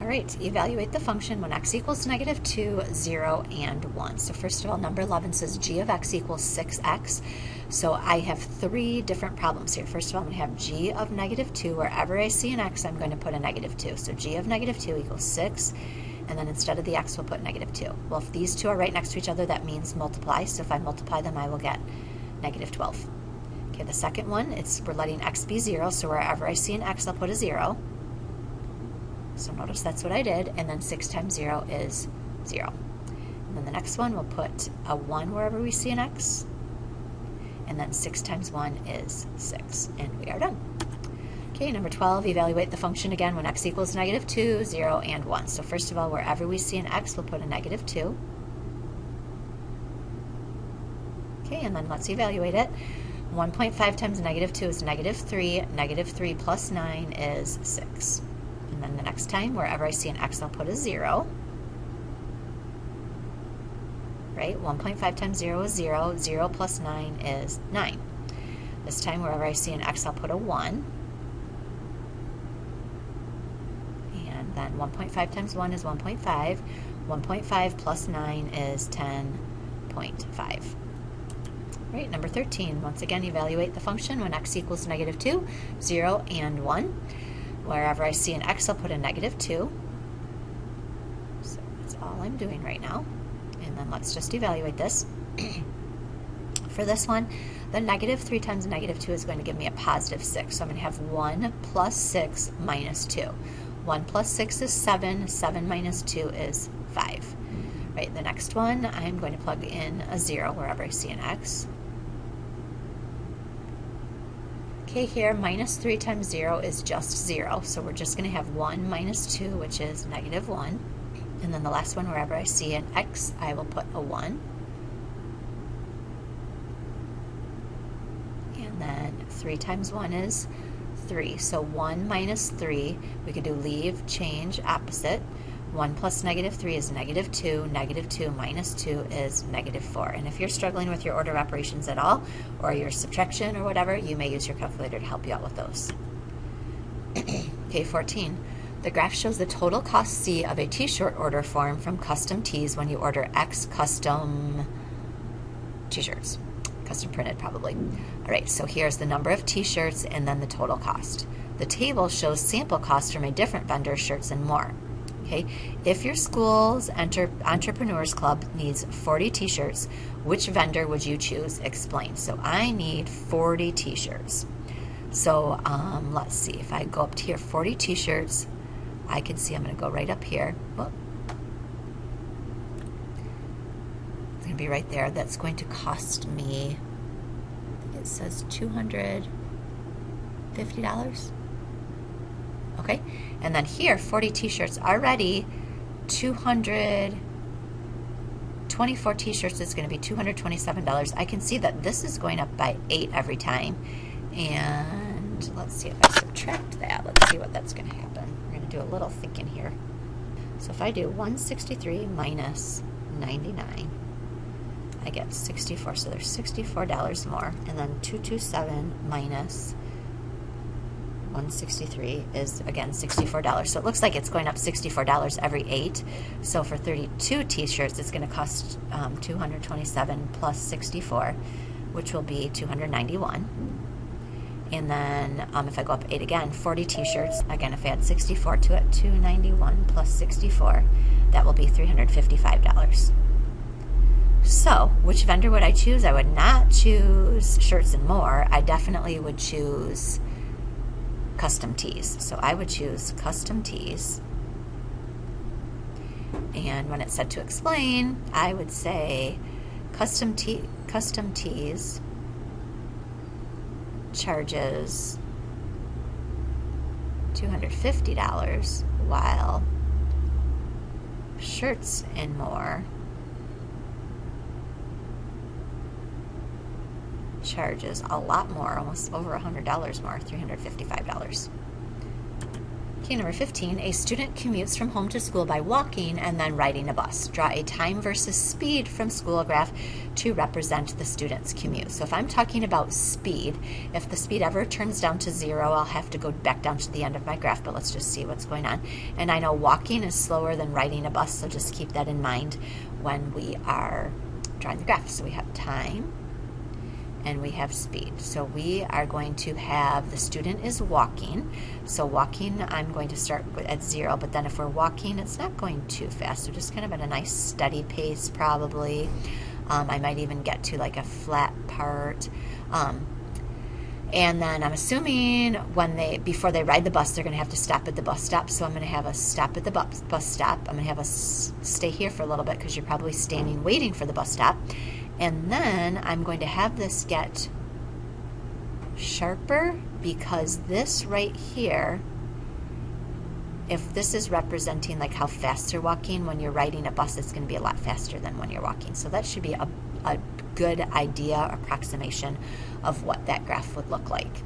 right, evaluate the function when x equals -2, 0, and 1. So first of all, number 11 says g of x equals 6x. So I have three different problems here. First of all, I'm going to have g of -2. Wherever I see an x, I'm going to put a -2. So g of -2 equals 6, and then instead of the x, we'll put -2. Well, if these two are right next to each other, that means multiply. So if I multiply them, I will get -12. Okay, the second one, we're letting x be 0, so wherever I see an x, I'll put a 0. So notice that's what I did, and then 6 times 0 is 0. And then the next one, we'll put a 1 wherever we see an x, and then 6 times 1 is 6, and we are done. Okay, number 12, evaluate the function again when x equals -2, 0, and 1. So first of all, wherever we see an x, we'll put a -2. Okay, and then let's evaluate it. 1.5 times -2 is -3. -3 plus 9 is 6. And then the next time, wherever I see an x, I'll put a 0. Right? 1.5 times 0 is 0. 0 plus 9 is 9. This time, wherever I see an x, I'll put a 1. And then 1.5 times 1 is 1.5. 1.5 plus 9 is 10.5. Right, number 13. Once again, evaluate the function when x equals -2, 0, and 1. Wherever I see an x, I'll put a -2. So that's all I'm doing right now. And then let's just evaluate this. For this one, the -3 times -2 is going to give me a +6. So I'm going to have 1 plus 6 minus 2. 1 plus 6 is 7. 7 minus 2 is 5. Right, the next one, I'm going to plug in a 0 wherever I see an x. Okay, here, -3 times 0 is just 0, so we're just going to have 1 minus 2, which is -1. And then the last one, wherever I see an x, I will put a 1. And then 3 times 1 is 3, so 1 minus 3, we could do leave, change, opposite. 1 plus -3 is -2. -2 minus 2 is -4. And if you're struggling with your order of operations at all, or your subtraction or whatever, you may use your calculator to help you out with those. Okay, 14. The graph shows the total cost C of a t-shirt order form from Custom Tees when you order X custom t-shirts. Custom printed, probably. All right, so here's the number of t-shirts and then the total cost. The table shows sample costs from a different vendor's shirts and more. Okay, if your school's Entrepreneurs Club needs 40 t-shirts, which vendor would you choose? Explain. So I need 40 t-shirts. So let's see, if I go up to here, 40 t-shirts, I can see I'm going to go right up here. Whoop. It's going to be right there. That's going to cost me, I think it says $250. Okay, and then here, 40 t-shirts already, 224 t-shirts is going to be $227. I can see that this is going up by 8 every time. And let's see if I subtract that. Let's see what that's going to happen. We're going to do a little thinking here. So if I do 163 minus 99, I get 64. So there's $64 more. And then 227 minus 163 is, again, $64. So it looks like it's going up $64 every 8. So for 32 t-shirts, it's going to cost $227 plus 64, which will be $291. And then if I go up 8 again, 40 t-shirts, again, if I add 64 to it, $291 plus 64, that will be $355. So, which vendor would I choose? I would not choose Shirts and More. I definitely would choose Custom Tees. So I would choose Custom Tees. And when it said to explain, I would say Custom Tees charges $250, while Shirts and More charges a lot more, almost over $100 more, $355. Okay, number 15, a student commutes from home to school by walking and then riding a bus. Draw a time versus speed from school graph to represent the student's commute. So if I'm talking about speed, if the speed ever turns down to 0, I'll have to go back down to the end of my graph, but let's just see what's going on. And I know walking is slower than riding a bus, so just keep that in mind when we are drawing the graph. So we have time and we have speed. So we are going to have the student is walking. So walking, I'm going to start at 0, but then if we're walking, it's not going too fast. So just kind of at a nice steady pace probably. I might even get to like a flat part. And then I'm assuming before they ride the bus, they're going to have to stop at the bus stop. So I'm going to have a stop at the bus stop. I'm going to have us stay here for a little bit because you're probably standing waiting for the bus stop. And then I'm going to have this get sharper because this right here, if this is representing like how fast you're walking, when you're riding a bus, it's going to be a lot faster than when you're walking. So that should be a good idea, approximation of what that graph would look like.